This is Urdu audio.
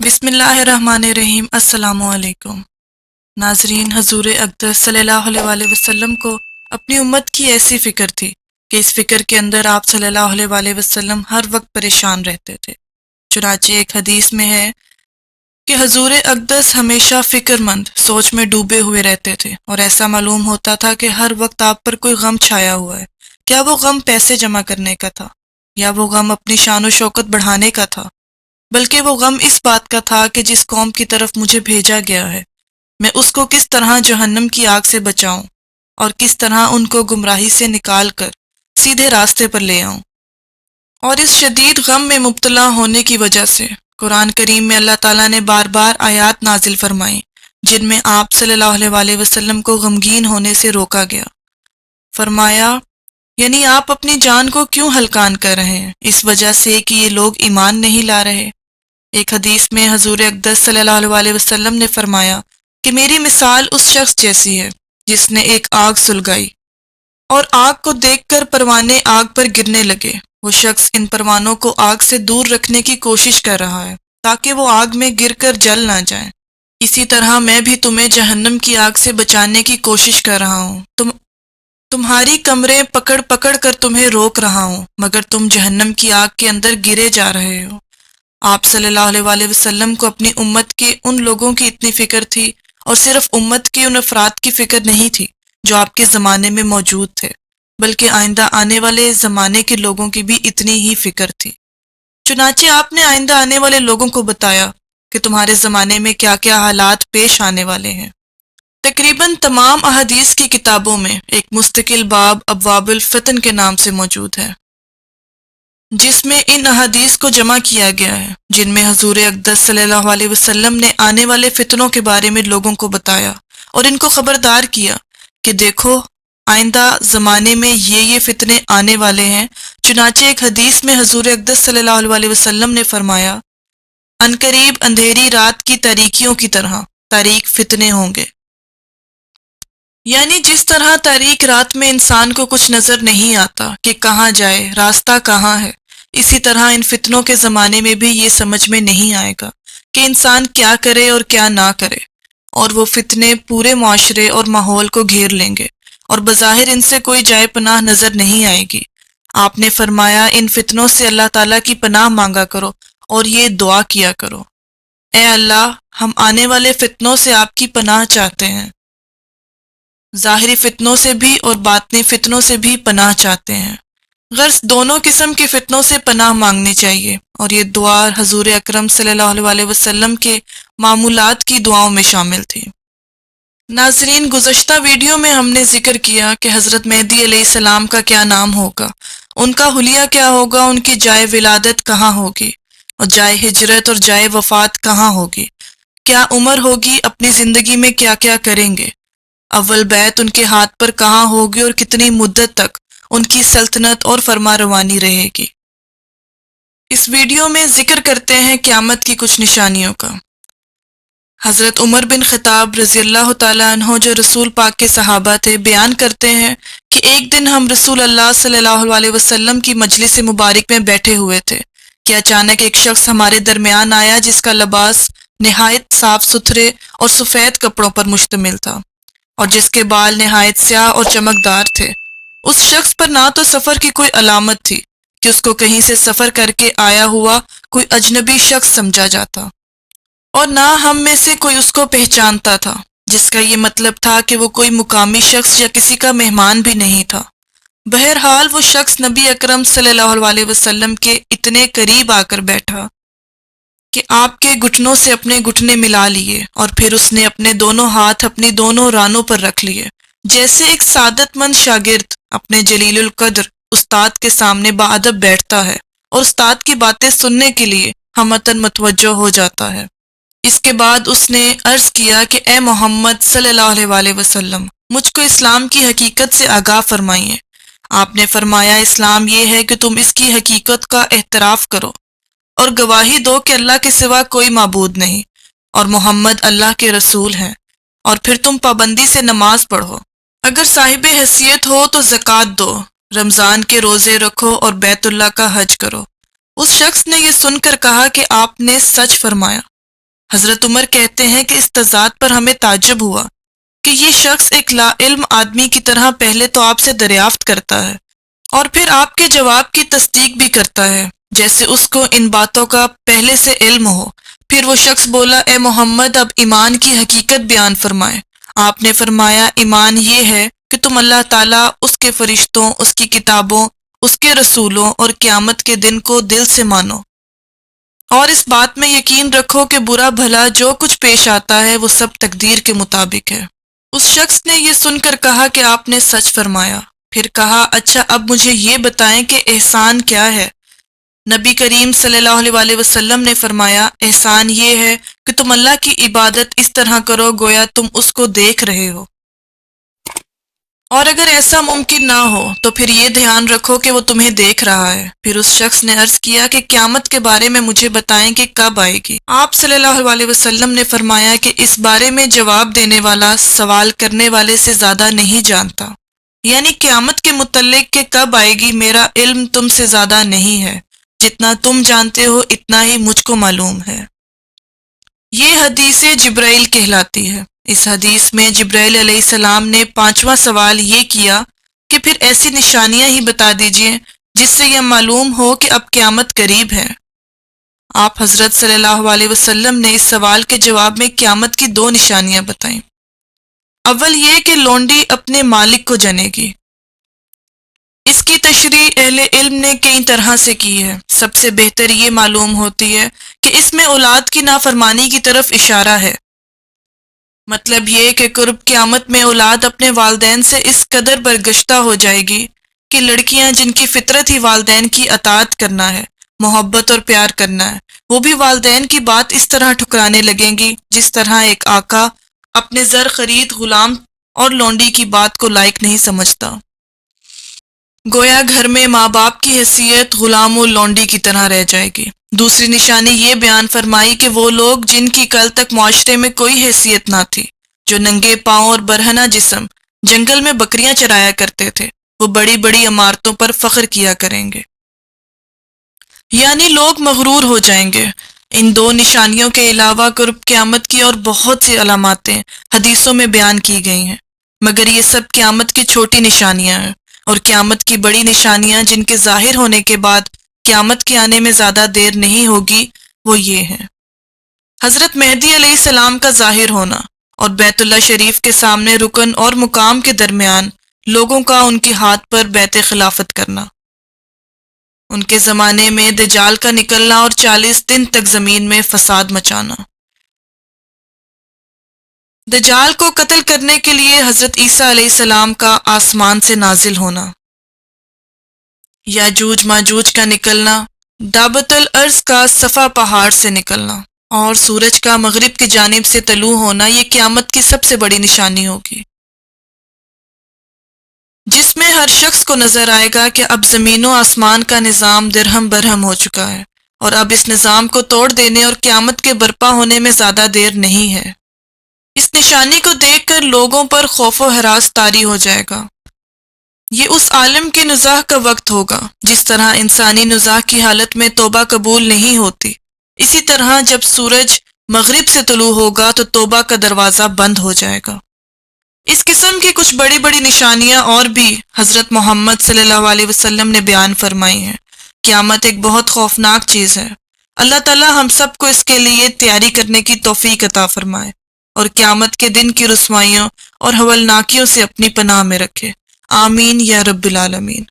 بسم اللہ الرحمن الرحیم۔ السلام علیکم ناظرین، حضور اقدس صلی اللہ علیہ وسلم کو اپنی امت کی ایسی فکر تھی کہ اس فکر کے اندر آپ صلی اللہ علیہ وسلم ہر وقت پریشان رہتے تھے۔ چنانچہ ایک حدیث میں ہے کہ حضور اقدس ہمیشہ فکر مند سوچ میں ڈوبے ہوئے رہتے تھے، اور ایسا معلوم ہوتا تھا کہ ہر وقت آپ پر کوئی غم چھایا ہوا ہے۔ کیا وہ غم پیسے جمع کرنے کا تھا، یا وہ غم اپنی شان و شوکت بڑھانے کا تھا؟ بلکہ وہ غم اس بات کا تھا کہ جس قوم کی طرف مجھے بھیجا گیا ہے، میں اس کو کس طرح جہنم کی آگ سے بچاؤں، اور کس طرح ان کو گمراہی سے نکال کر سیدھے راستے پر لے آؤں۔ اور اس شدید غم میں مبتلا ہونے کی وجہ سے قرآن کریم میں اللہ تعالیٰ نے بار بار آیات نازل فرمائیں جن میں آپ صلی اللہ علیہ وسلم کو غمگین ہونے سے روکا گیا۔ فرمایا، یعنی آپ اپنی جان کو کیوں ہلکان کر رہے ہیں اس وجہ سے کہ یہ لوگ ایمان نہیں لا رہے۔ ایک حدیث میں حضور اقدس صلی اللہ علیہ وسلم نے فرمایا کہ میری مثال اس شخص جیسی ہے جس نے ایک آگ سلگائی، اور آگ کو دیکھ کر پروانے آگ پر گرنے لگے۔ وہ شخص ان پروانوں کو آگ سے دور رکھنے کی کوشش کر رہا ہے تاکہ وہ آگ میں گر کر جل نہ جائیں۔ اسی طرح میں بھی تمہیں جہنم کی آگ سے بچانے کی کوشش کر رہا ہوں۔ تمہاری کمریں پکڑ پکڑ کر تمہیں روک رہا ہوں، مگر تم جہنم کی آگ کے اندر گرے جا رہے ہو۔ آپ صلی اللہ علیہ وسلم کو اپنی امت کے ان لوگوں کی اتنی فکر تھی، اور صرف امت کے ان افراد کی فکر نہیں تھی جو آپ کے زمانے میں موجود تھے، بلکہ آئندہ آنے والے زمانے کے لوگوں کی بھی اتنی ہی فکر تھی۔ چنانچہ آپ نے آئندہ آنے والے لوگوں کو بتایا کہ تمہارے زمانے میں کیا کیا حالات پیش آنے والے ہیں۔ تقریباً تمام احادیث کی کتابوں میں ایک مستقل باب ابواب الفتن کے نام سے موجود ہے، جس میں ان احادیث کو جمع کیا گیا ہے جن میں حضور اقدس صلی اللہ علیہ وسلم نے آنے والے فتنوں کے بارے میں لوگوں کو بتایا اور ان کو خبردار کیا کہ دیکھو آئندہ زمانے میں یہ فتنے آنے والے ہیں۔ چنانچہ ایک حدیث میں حضور اقدس صلی اللہ علیہ وسلم نے فرمایا، عنقریب اندھیری رات کی تاریکیوں کی طرح تاریک فتنے ہوں گے۔ یعنی جس طرح تاریک رات میں انسان کو کچھ نظر نہیں آتا کہ کہاں جائے، راستہ کہاں ہے، اسی طرح ان فتنوں کے زمانے میں بھی یہ سمجھ میں نہیں آئے گا کہ انسان کیا کرے اور کیا نہ کرے، اور وہ فتنے پورے معاشرے اور ماحول کو گھیر لیں گے، اور بظاہر ان سے کوئی جائے پناہ نظر نہیں آئے گی۔ آپ نے فرمایا، ان فتنوں سے اللہ تعالیٰ کی پناہ مانگا کرو اور یہ دعا کیا کرو، اے اللہ، ہم آنے والے فتنوں سے آپ کی پناہ چاہتے ہیں، ظاہری فتنوں سے بھی اور باطنی فتنوں سے بھی پناہ چاہتے ہیں۔ غرض دونوں قسم کے فتنوں سے پناہ مانگنی چاہیے، اور یہ دعا حضور اکرم صلی اللہ علیہ وسلم کے معمولات کی دعاؤں میں شامل تھی۔ ناظرین، گزشتہ ویڈیو میں ہم نے ذکر کیا کہ حضرت مہدی علیہ السلام کا کیا نام ہوگا، ان کا حلیہ کیا ہوگا، ان کی جائے ولادت کہاں ہوگی، اور جائے ہجرت اور جائے وفات کہاں ہوگی، کیا عمر ہوگی، اپنی زندگی میں کیا کیا کریں گے، اول بیعت ان کے ہاتھ پر کہاں ہوگی، اور کتنی مدت تک ان کی سلطنت اور فرما روانی رہے گی۔ اس ویڈیو میں ذکر کرتے ہیں قیامت کی کچھ نشانیوں کا۔ حضرت عمر بن خطاب رضی اللہ تعالیٰ عنہ، جو رسول پاک کے صحابہ تھے، بیان کرتے ہیں کہ ایک دن ہم رسول اللہ صلی اللہ علیہ وسلم کی مجلس مبارک میں بیٹھے ہوئے تھے کہ اچانک ایک شخص ہمارے درمیان آیا جس کا لباس نہایت صاف ستھرے اور سفید کپڑوں پر مشتمل تھا، اور جس کے بال نہایت سیاہ اور چمکدار تھے۔ اس شخص پر نہ تو سفر کی کوئی علامت تھی کہ اس کو کہیں سے سفر کر کے آیا ہوا کوئی اجنبی شخص سمجھا جاتا، اور نہ ہم میں سے کوئی اس کو پہچانتا تھا، جس کا یہ مطلب تھا کہ وہ کوئی مقامی شخص یا کسی کا مہمان بھی نہیں تھا۔ بہرحال وہ شخص نبی اکرم صلی اللہ علیہ وسلم کے اتنے قریب آ کر بیٹھا کہ آپ کے گھٹنوں سے اپنے گھٹنے ملا لیے، اور پھر اس نے اپنے دونوں ہاتھ اپنی دونوں رانوں پر رکھ لیے، جیسے ایک سعادت مند شاگرد اپنے جلیل القدر استاد کے سامنے باادب بیٹھتا ہے اور استاد کی باتیں سننے کے لیے ہمتاً متوجہ ہو جاتا ہے۔ اس کے بعد اس نے عرض کیا کہ اے محمد صلی اللہ علیہ وسلم، مجھ کو اسلام کی حقیقت سے آگاہ فرمائیے۔ آپ نے فرمایا، اسلام یہ ہے کہ تم اس کی حقیقت کا اعتراف کرو اور گواہی دو کہ اللہ کے سوا کوئی معبود نہیں، اور محمد اللہ کے رسول ہیں، اور پھر تم پابندی سے نماز پڑھو، اگر صاحب حیثیت ہو تو زکوٰۃ دو، رمضان کے روزے رکھو اور بیت اللہ کا حج کرو۔ اس شخص نے یہ سن کر کہا کہ آپ نے سچ فرمایا، حضرت عمر کہتے ہیں کہ اس تضاد پر ہمیں تعجب ہوا کہ یہ شخص ایک لا علم آدمی کی طرح پہلے تو آپ سے دریافت کرتا ہے اور پھر آپ کے جواب کی تصدیق بھی کرتا ہے جیسے اس کو ان باتوں کا پہلے سے علم ہو۔ پھر وہ شخص بولا، اے محمد، اب ایمان کی حقیقت بیان فرمائے۔ آپ نے فرمایا، ایمان یہ ہے کہ تم اللہ تعالیٰ، اس کے فرشتوں، اس کی کتابوں، اس کے رسولوں اور قیامت کے دن کو دل سے مانو، اور اس بات میں یقین رکھو کہ برا بھلا جو کچھ پیش آتا ہے وہ سب تقدیر کے مطابق ہے۔ اس شخص نے یہ سن کر کہا کہ آپ نے سچ فرمایا۔ پھر کہا، اچھا اب مجھے یہ بتائیں کہ احسان کیا ہے؟ نبی کریم صلی اللہ علیہ وآلہ وسلم نے فرمایا، احسان یہ ہے کہ تم اللہ کی عبادت اس طرح کرو گویا تم اس کو دیکھ رہے ہو، اور اگر ایسا ممکن نہ ہو تو پھر یہ دھیان رکھو کہ وہ تمہیں دیکھ رہا ہے۔ پھر اس شخص نے عرض کیا کہ قیامت کے بارے میں مجھے بتائیں کہ کب آئے گی؟ آپ صلی اللہ علیہ وسلم نے فرمایا کہ اس بارے میں جواب دینے والا سوال کرنے والے سے زیادہ نہیں جانتا، یعنی قیامت کے متعلق کہ کب آئے گی میرا علم تم سے زیادہ نہیں ہے، جتنا تم جانتے ہو اتنا ہی مجھ کو معلوم ہے۔ یہ حدیث جبرائیل کہلاتی ہے۔ اس حدیث میں جبرائیل علیہ السلام نے 5واں سوال یہ کیا کہ پھر ایسی نشانیاں ہی بتا دیجئے جس سے یہ معلوم ہو کہ اب قیامت قریب ہے۔ آپ حضرت صلی اللہ علیہ وسلم نے اس سوال کے جواب میں قیامت کی 2 نشانیاں بتائیں۔ اول یہ کہ لونڈی اپنے مالک کو جنے گی۔ اس کی تشریح اہل علم نے کئی طرح سے کی ہے۔ سب سے بہتر یہ معلوم ہوتی ہے کہ اس میں اولاد کی نافرمانی کی طرف اشارہ ہے۔ مطلب یہ کہ قرب قیامت میں اولاد اپنے والدین سے اس قدر برگشتہ ہو جائے گی کہ لڑکیاں جن کی فطرت ہی والدین کی اطاعت کرنا ہے، محبت اور پیار کرنا ہے، وہ بھی والدین کی بات اس طرح ٹھکرانے لگیں گی جس طرح ایک آقا اپنے زر خرید غلام اور لونڈی کی بات کو لائق نہیں سمجھتا۔ گویا گھر میں ماں باپ کی حیثیت غلام و لونڈی کی طرح رہ جائے گی۔ دوسری نشانی یہ بیان فرمائی کہ وہ لوگ جن کی کل تک معاشرے میں کوئی حیثیت نہ تھی، جو ننگے پاؤں اور برہنہ جسم جنگل میں بکریاں چرایا کرتے تھے، وہ بڑی بڑی عمارتوں پر فخر کیا کریں گے، یعنی لوگ مغرور ہو جائیں گے۔ ان 2 نشانیوں کے علاوہ قرب قیامت کی اور بہت سی علاماتیں حدیثوں میں بیان کی گئی ہیں، مگر یہ سب قیامت کی چھوٹی نشانیاں ہیں، اور قیامت کی بڑی نشانیاں جن کے ظاہر ہونے کے بعد قیامت کے آنے میں زیادہ دیر نہیں ہوگی وہ یہ ہیں: حضرت مہدی علیہ السلام کا ظاہر ہونا، اور بیت اللہ شریف کے سامنے رکن اور مقام کے درمیان لوگوں کا ان کے ہاتھ پر بیت خلافت کرنا، ان کے زمانے میں دجال کا نکلنا اور 40 دن تک زمین میں فساد مچانا، دجال کو قتل کرنے کے لیے حضرت عیسیٰ علیہ السلام کا آسمان سے نازل ہونا، یاجوج ماجوج کا نکلنا، دابت الارض کا صفا پہاڑ سے نکلنا، اور سورج کا مغرب کی جانب سے طلوع ہونا، یہ قیامت کی سب سے بڑی نشانی ہوگی، جس میں ہر شخص کو نظر آئے گا کہ اب زمین و آسمان کا نظام درہم برہم ہو چکا ہے، اور اب اس نظام کو توڑ دینے اور قیامت کے برپا ہونے میں زیادہ دیر نہیں ہے۔ اس نشانی کو دیکھ کر لوگوں پر خوف و ہراس طاری ہو جائے گا۔ یہ اس عالم کی نزاع کا وقت ہوگا، جس طرح انسانی نزاع کی حالت میں توبہ قبول نہیں ہوتی، اسی طرح جب سورج مغرب سے طلوع ہوگا تو توبہ کا دروازہ بند ہو جائے گا۔ اس قسم کی کچھ بڑی بڑی نشانیاں اور بھی حضرت محمد صلی اللہ علیہ وسلم نے بیان فرمائی ہیں۔ قیامت ایک بہت خوفناک چیز ہے۔ اللہ تعالی ہم سب کو اس کے لیے تیاری کرنے کی توفیق عطا فرمائے، اور قیامت کے دن کی رسوائیوں اور ہولناکیوں سے اپنی پناہ میں رکھے۔ آمین یا رب العالمین۔